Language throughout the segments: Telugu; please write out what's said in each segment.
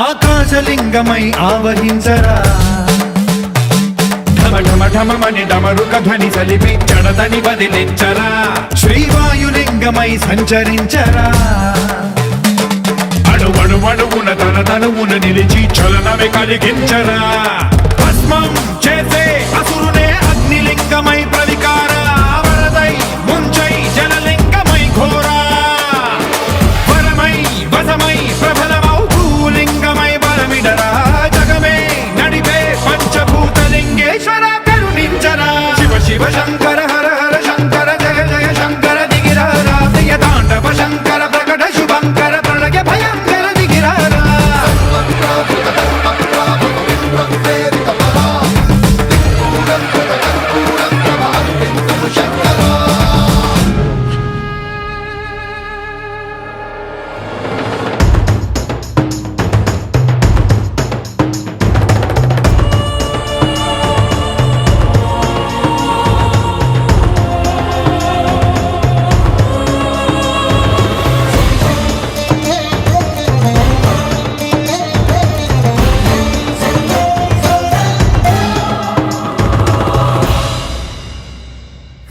ఆకాశలింగమై ఆవహించరా ఢమఢమఢమని డమరుక ధ్వని సలిపి జడదని వదిలించరా శ్రీవాయులింగమై సంచరించరా అణువణువున తన తనువున నిలిచి చలనమే కలిగించరా భస్మం చేసే అసురునే అగ్నిలింగమై ప్రవికార వరదై ముంచై జలలింగమై ఘోరా వరమై వసమై ప్రబలమౌ భూలింగమై బలమిడరా జగమే నడిపే పంచభూతలింగేశ్వర కరుణించరా శివ శివ శంకర హర హర శంకర జయ జయ శంకర దిగిరారా ప్రియ తాండవ శంకర ప్రకట శుభంకర ప్రళయ భయంకర దిగిరారా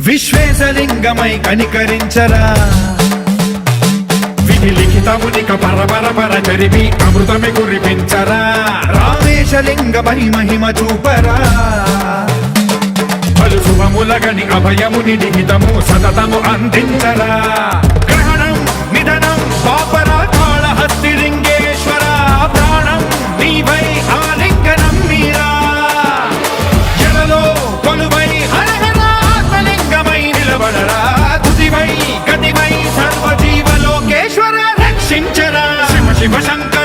విశ్వేశలింగమై కనికరించరా విధి లిఖితమునిక పరపర జరిపి అమృతమి కురిపించరా రామేశలింగమై మహిమ చూపరా పలు శుభములగని అభయముని నిహితము సతతము అందించరా గ్రహణం నిధనం పాపర కాళహస్తి లింగేశ్వర ప్రాణం నీవై ఆలింగనం మీరా జలలో కొలువై హర హర ఆత్మలింగమై నిలబడరా తుదివై గతివై సర్వజీవలోకేశ్వర రక్షించరా శివ శివ శంకర